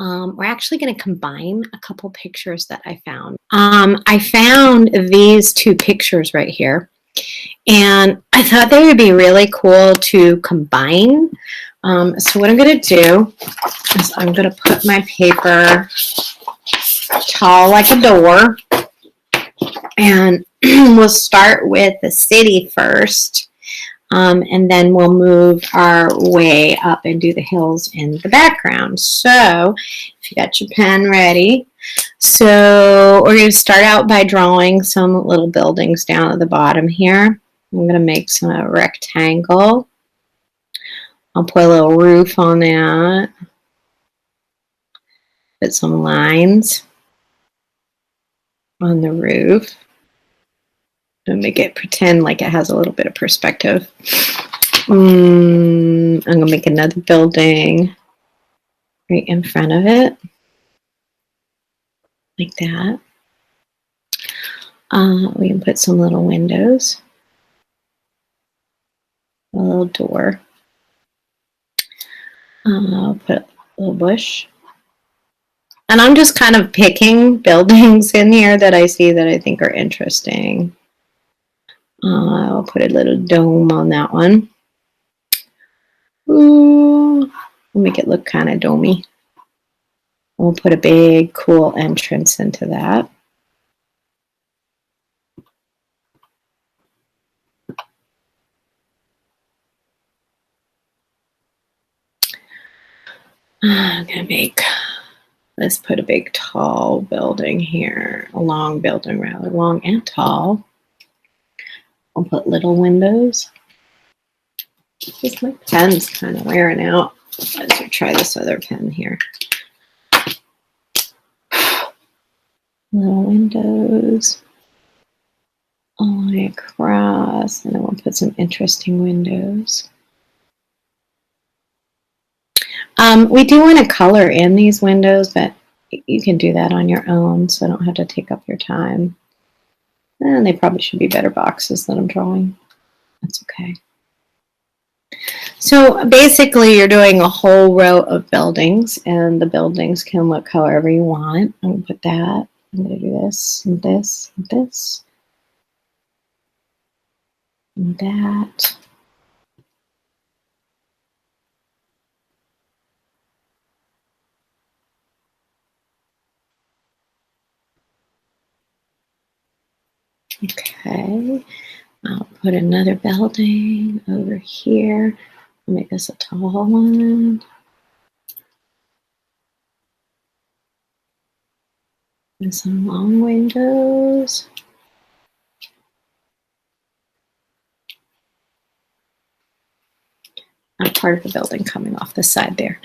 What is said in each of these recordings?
we're actually going to combine a couple pictures that I found. I found these two pictures right here, and I thought they would be really cool to combine. So what I'm going to do is I'm going to put my paper tall like a door, and we'll start with the city first. And then we'll move our way up and do the hills in the background. So if you got your pen ready, so we're going to start out by drawing some little buildings down at the bottom here. I'm going to make some rectangle. I'll put a little roof on that. Put some lines on the roof. And make it pretend like it has a little bit of perspective. I'm going to make another building right in front of it. Like that. We can put some little windows. A little door. I'll put a little bush. And I'm just kind of picking buildings in here that I see that I think are interesting. I'll put a little dome on that one. Ooh, we'll make it look kind of domey. We'll put a big, cool entrance into that. I'm going to make, let's put a big, tall building here. A long building, rather long and tall. I'll put little windows. Just my pen's kind of wearing out. Let's try this other pen here. Little windows all the way across, and then we'll put some interesting windows. We do want to color in these windows, but you can do that on your own, so I don't have to take up your time. And they probably should be better boxes that I'm drawing. That's okay. So basically you're doing a whole row of buildings, and the buildings can look however you want. I'm going to put that. I'm going to do this and this and this and that. Okay, I'll put another building over here. I'll make this a tall one. And some long windows. Part of the building coming off the side there.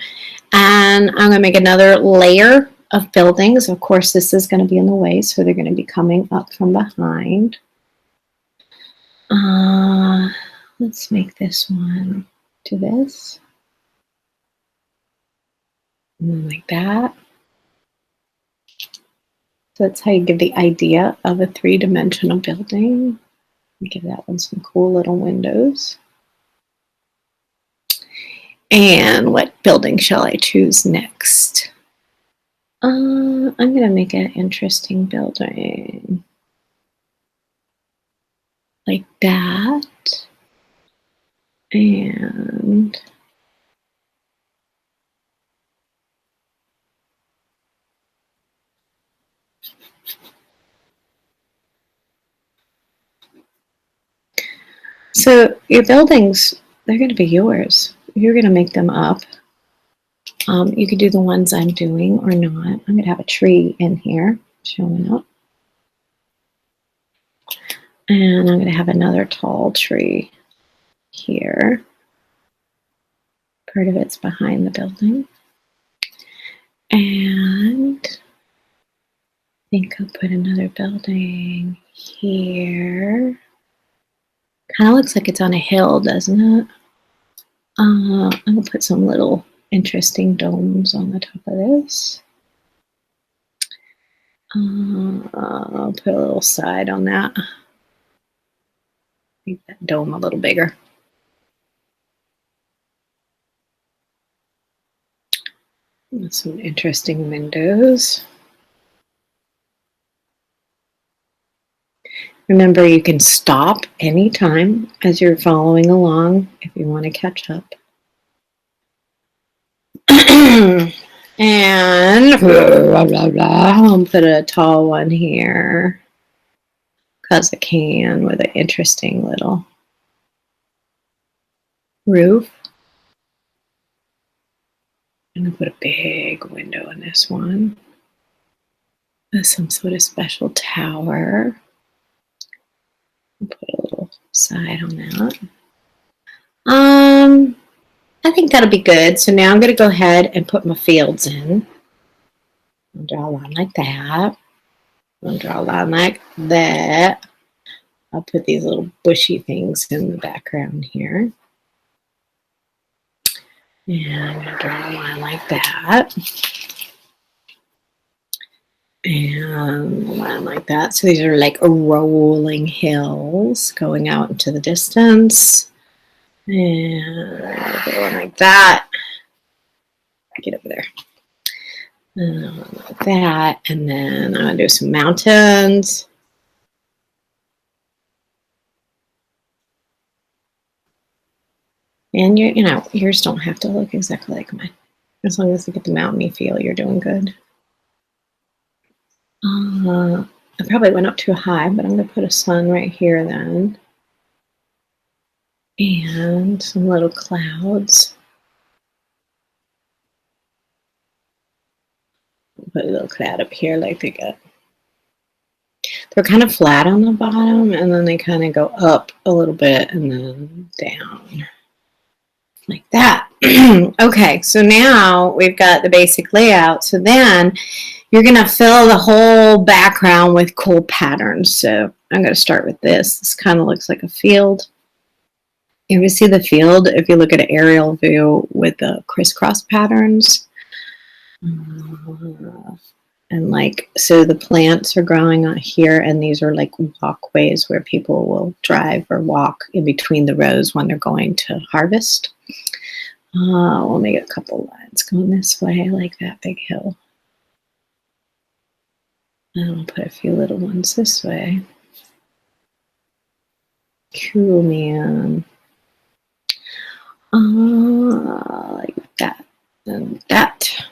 And I'm going to make another layer of buildings. Of course, this is going to be in the way, so they're going to be coming up from behind. Let's make this one to this. And then like that. So that's how you give the idea of a three-dimensional building. Give that one some cool little windows. And what building shall I choose next? I'm going to make an interesting building. Like that. And so your buildings, they're going to be yours. You're going to make them up. You could do the ones I'm doing or not. I'm going to have a tree in here showing up. And I'm going to have another tall tree here. Part of it's behind the building. And I think I'll put another building here. Kind of looks like it's on a hill, doesn't it? I'm going to put some little interesting domes on the top of this. I'll put a little side on that. Make that dome a little bigger. Some interesting windows. Remember, you can stop anytime as you're following along if you want to catch up. And I'll put a tall one here because I can, with an interesting little roof. I'm going to put a big window in this one. There's some sort of special tower. I'll put a little side on that. I think that'll be good. So now I'm going to go ahead and put my fields in. I'll draw a line like that. I'll draw a line like that. I'll put these little bushy things in the background here. And I'm going to draw a line like that. And a line like that. So these are like rolling hills going out into the distance. And I'll do one like that. Get over there. Like that. And then I'm going to do some mountains. And you know, yours don't have to look exactly like mine. As long as you get the mountainy feel, you're doing good. I probably went up too high, but I'm going to put a sun right here then. And some little clouds. Put a little cloud up here like they got. They're kind of flat on the bottom, and then they kind of go up a little bit and then down. Like that. Okay, so now we've got the basic layout. So then you're going to fill the whole background with cool patterns. So I'm going to start with this. This kind of looks like a field. You ever see the field if you look at an aerial view with the crisscross patterns? And like, so the plants are growing out here, and these are like walkways where people will drive or walk in between the rows when they're going to harvest. We'll make a couple lines going this way, like that big hill. And I'll put a few little ones this way. Cool, man. Like that and that.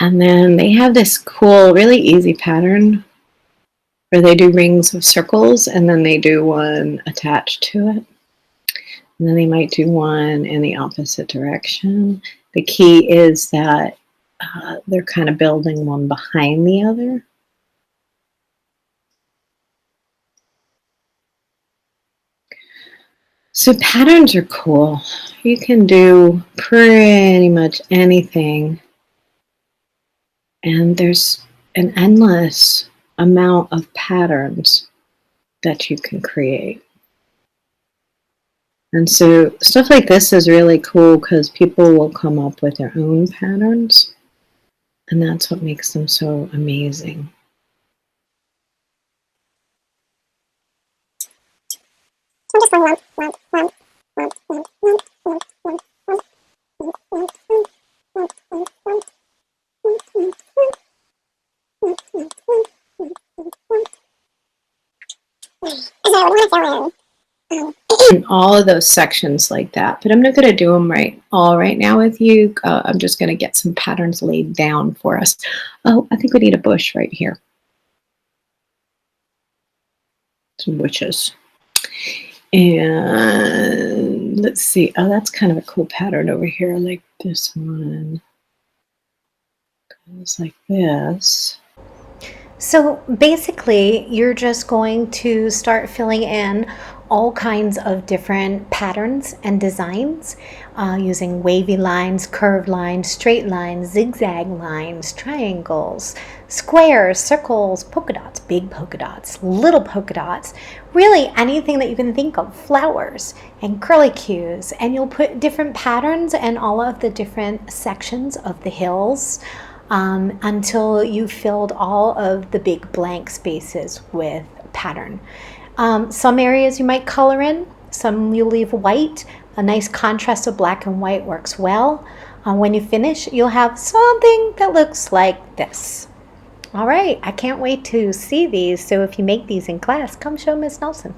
And then they have this cool, really easy pattern where they do rings of circles, and then they do one attached to it. And then they might do one in the opposite direction. The key is that they're kind of building one behind the other. So patterns are cool. You can do pretty much anything. And there's an endless amount of patterns that you can create. And so stuff like this is really cool because people will come up with their own patterns. And that's what makes them so amazing. In all of those sections like that, but I'm not going to do them all right now with you. I'm just going to get some patterns laid down for us. Oh, I think we need a bush right here. Some bushes. And let's see. Oh, that's kind of a cool pattern over here. Like this one. Goes like this. So basically, you're just going to start filling in all kinds of different patterns and designs using wavy lines, curved lines, straight lines, zigzag lines, triangles, squares, circles, polka dots, big polka dots, little polka dots, really anything that you can think of, flowers and curlicues, and you'll put different patterns in all of the different sections of the hills until you filled all of the big blank spaces with pattern. Some areas you might color in, some you leave white. A nice contrast of black and white works well. When you finish, you'll have something that looks like this. All right, I can't wait to see these. So if you make these in class, come show Miss Nelson.